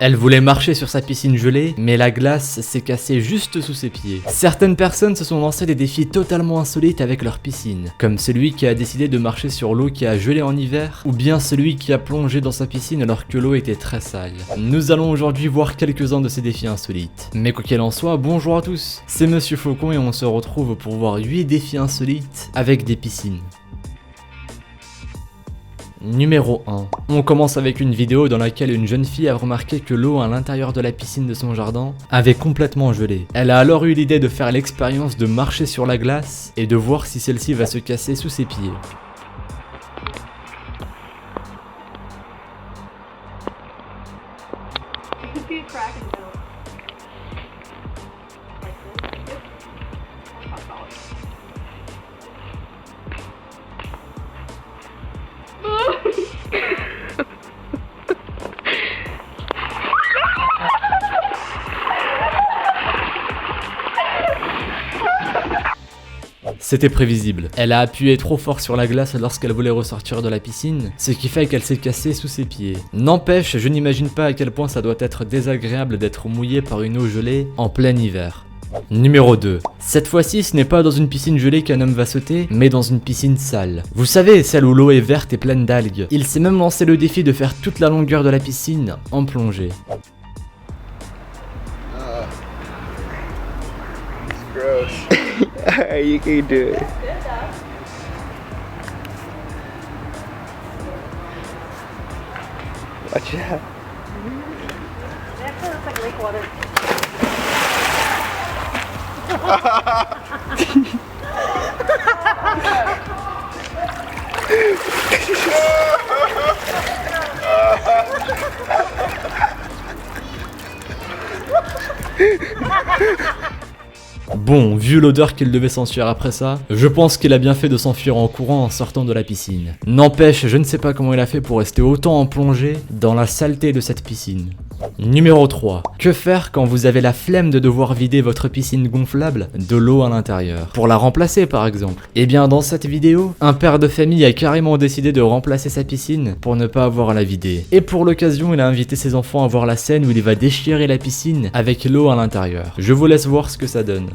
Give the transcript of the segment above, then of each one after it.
Elle voulait marcher sur sa piscine gelée, mais la glace s'est cassée juste sous ses pieds. Certaines personnes se sont lancées des défis totalement insolites avec leur piscine, comme celui qui a décidé de marcher sur l'eau qui a gelé en hiver, ou bien celui qui a plongé dans sa piscine alors que l'eau était très sale. Nous allons aujourd'hui voir quelques-uns de ces défis insolites. Mais quoi qu'il en soit, bonjour à tous, c'est Monsieur Faucon et on se retrouve pour voir 8 défis insolites avec des piscines. Numéro 1. On commence avec une vidéo dans laquelle une jeune fille a remarqué que l'eau à l'intérieur de la piscine de son jardin avait complètement gelé. Elle a alors eu l'idée de faire l'expérience de marcher sur la glace et de voir si celle-ci va se casser sous ses pieds. C'était prévisible. Elle a appuyé trop fort sur la glace lorsqu'elle voulait ressortir de la piscine, ce qui fait qu'elle s'est cassée sous ses pieds. N'empêche, je n'imagine pas à quel point ça doit être désagréable d'être mouillé par une eau gelée en plein hiver. Numéro 2. Cette fois-ci, ce n'est pas dans une piscine gelée qu'un homme va sauter, mais dans une piscine sale. Vous savez, celle où l'eau est verte et pleine d'algues. Il s'est même lancé le défi de faire toute la longueur de la piscine en plongée. You can do it. Watch out. That looks like lake water. Bon, vu l'odeur qu'il devait s'enfuir après ça, je pense qu'il a bien fait de s'enfuir en courant en sortant de la piscine. N'empêche, je ne sais pas comment il a fait pour rester autant en plongée dans la saleté de cette piscine. Numéro 3. Que faire quand vous avez la flemme de devoir vider votre piscine gonflable de l'eau à l'intérieur? Pour la remplacer par exemple. Eh bien dans cette vidéo, un père de famille a carrément décidé de remplacer sa piscine pour ne pas avoir à la vider. Et pour l'occasion, il a invité ses enfants à voir la scène où il va déchirer la piscine avec l'eau à l'intérieur. Je vous laisse voir ce que ça donne.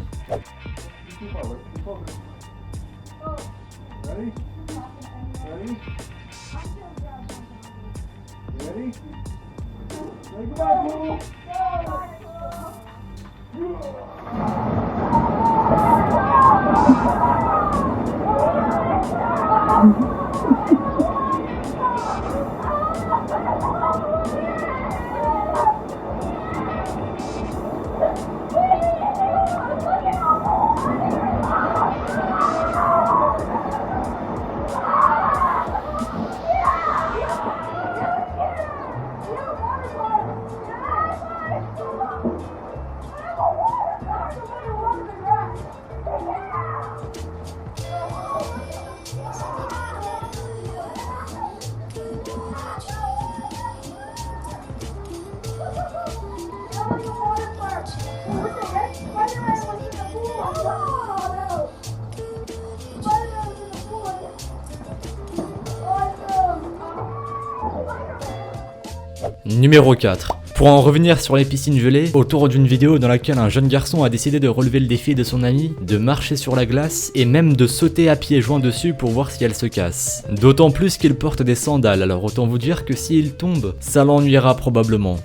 Numéro 4. Pour en revenir sur les piscines gelées, autour d'une vidéo dans laquelle un jeune garçon a décidé de relever le défi de son ami, de marcher sur la glace et même de sauter à pieds joints dessus pour voir si elle se casse. D'autant plus qu'il porte des sandales, alors autant vous dire que s'il tombe, ça l'ennuiera probablement.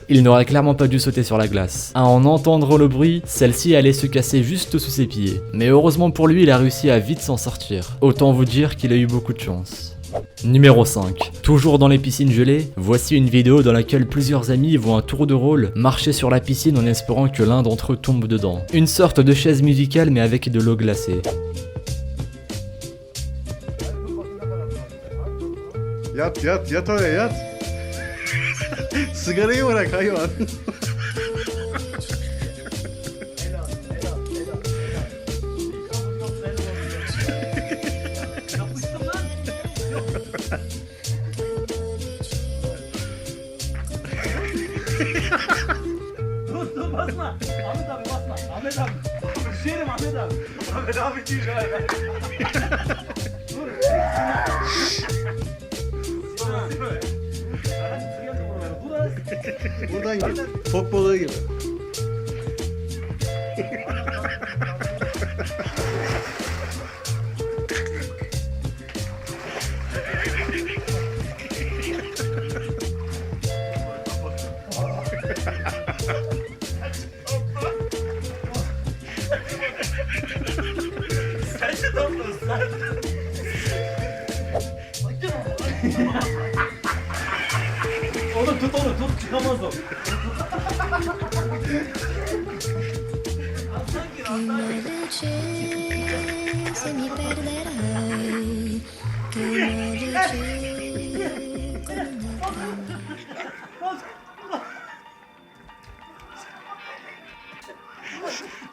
Il n'aurait clairement pas dû sauter sur la glace. À en entendre le bruit, celle-ci allait se casser juste sous ses pieds. Mais heureusement pour lui, il a réussi à vite s'en sortir. Autant vous dire qu'il a eu beaucoup de chance. Numéro 5. Toujours dans les piscines gelées, voici une vidéo dans laquelle plusieurs amis vont à tour de rôle marcher sur la piscine en espérant que l'un d'entre eux tombe dedans. Une sorte de chaise musicale mais avec de l'eau glacée. Yat oraya yat. Sigarayı bırak hayvan. dur basma. Ahmet abi basma. Ahmet abi. Düşerim Ahmet abi. Ahmet abi düşer. Dur. Buradan gir. Top balığı gibi. Oğlum tut onu tut çıkamaz o. Se mi perderai, che morrerci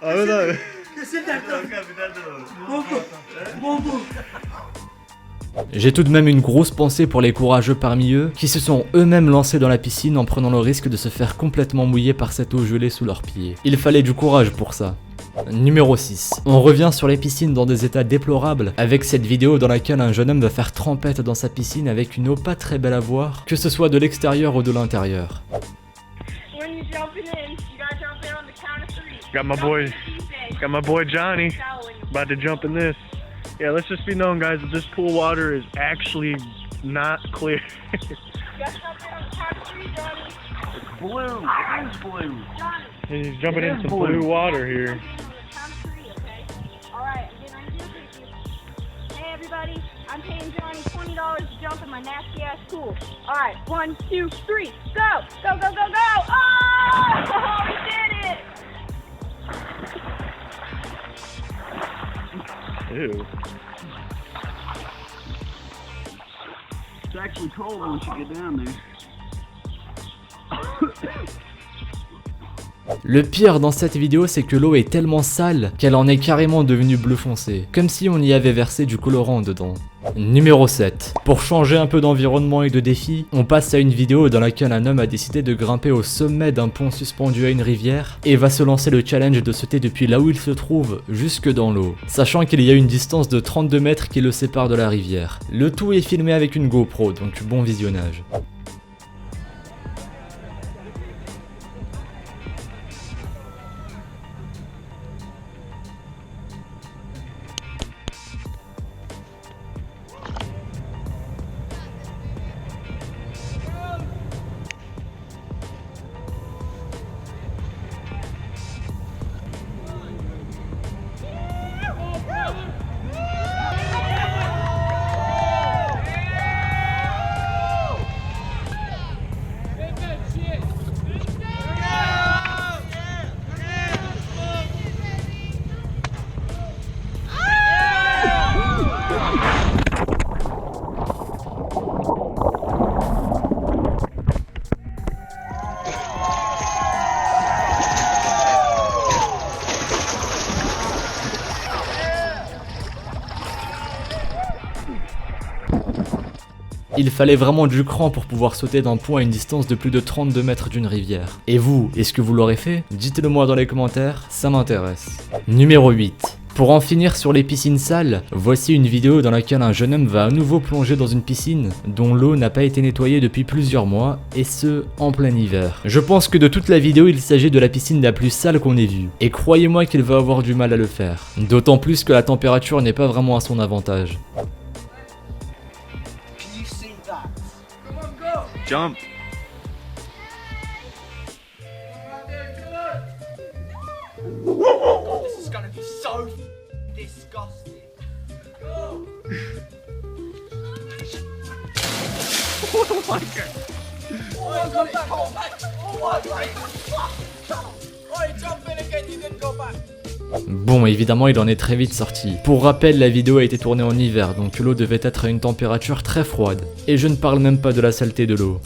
Ahmet abi. J'ai tout de même une grosse pensée pour les courageux parmi eux qui se sont eux-mêmes lancés dans la piscine en prenant le risque de se faire complètement mouiller par cette eau gelée sous leurs pieds. Il fallait du courage pour ça. Numéro 6. On revient sur les piscines dans des états déplorables avec cette vidéo dans laquelle un jeune homme va faire trempette dans sa piscine avec une eau pas très belle à voir, que ce soit de l'extérieur ou de l'intérieur. When you jumping in, you gotta jump in on the count of 3. Got my boy Johnny about to jump in this. Yeah, let's just be known, guys, that this pool water is actually not clear. Just jump in on the count of 3, Johnny. Blue. It is blue. Johnny, He's jumping in some blue water here. on the count of 3, okay? Alright, I'm getting ready to do this. Hey everybody, I'm paying Johnny $20 to jump in my nasty ass pool. Alright, 1, 2, 3, go! Go, go, go, go! Oh! We did it! Ew. It's actually cold once you get down there. Le pire dans cette vidéo, c'est que l'eau est tellement sale qu'elle en est carrément devenue bleu foncé, comme si on y avait versé du colorant dedans. Numéro 7. Pour changer un peu d'environnement et de défi, on passe à une vidéo dans laquelle un homme a décidé de grimper au sommet d'un pont suspendu à une rivière et va se lancer le challenge de sauter depuis là où il se trouve jusque dans l'eau, sachant qu'il y a une distance de 32 mètres qui le sépare de la rivière. Le tout est filmé avec une GoPro, donc bon visionnage. Il fallait vraiment du cran pour pouvoir sauter d'un pont à une distance de plus de 32 mètres d'une rivière. Et vous, est-ce que vous l'aurez fait? Dites-le moi dans les commentaires, ça m'intéresse. Numéro 8. Pour en finir sur les piscines sales, voici une vidéo dans laquelle un jeune homme va à nouveau plonger dans une piscine dont l'eau n'a pas été nettoyée depuis plusieurs mois, et ce, en plein hiver. Je pense que de toute la vidéo, il s'agit de la piscine la plus sale qu'on ait vue, et croyez-moi qu'il va avoir du mal à le faire. D'autant plus que la température n'est pas vraiment à son avantage. Jump. This is gonna be so disgusting. Bon, évidemment, il en est très vite sorti. Pour rappel, la vidéo a été tournée en hiver, donc l'eau devait être à une température très froide. Et je ne parle même pas de la saleté de l'eau.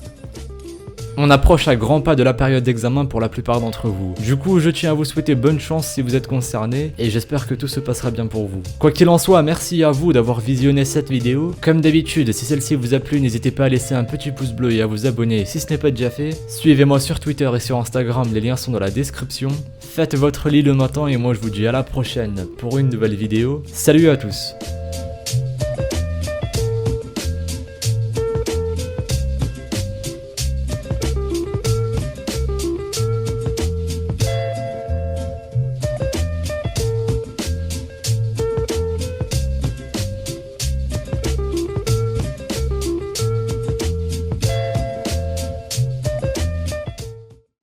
On approche à grands pas de la période d'examen pour la plupart d'entre vous. Du coup, je tiens à vous souhaiter bonne chance si vous êtes concernés et j'espère que tout se passera bien pour vous. Quoi qu'il en soit, merci à vous d'avoir visionné cette vidéo. Comme d'habitude, si celle-ci vous a plu, n'hésitez pas à laisser un petit pouce bleu et à vous abonner si ce n'est pas déjà fait. Suivez-moi sur Twitter et sur Instagram, les liens sont dans la description. Faites votre lit le matin et moi je vous dis à la prochaine pour une nouvelle vidéo. Salut à tous!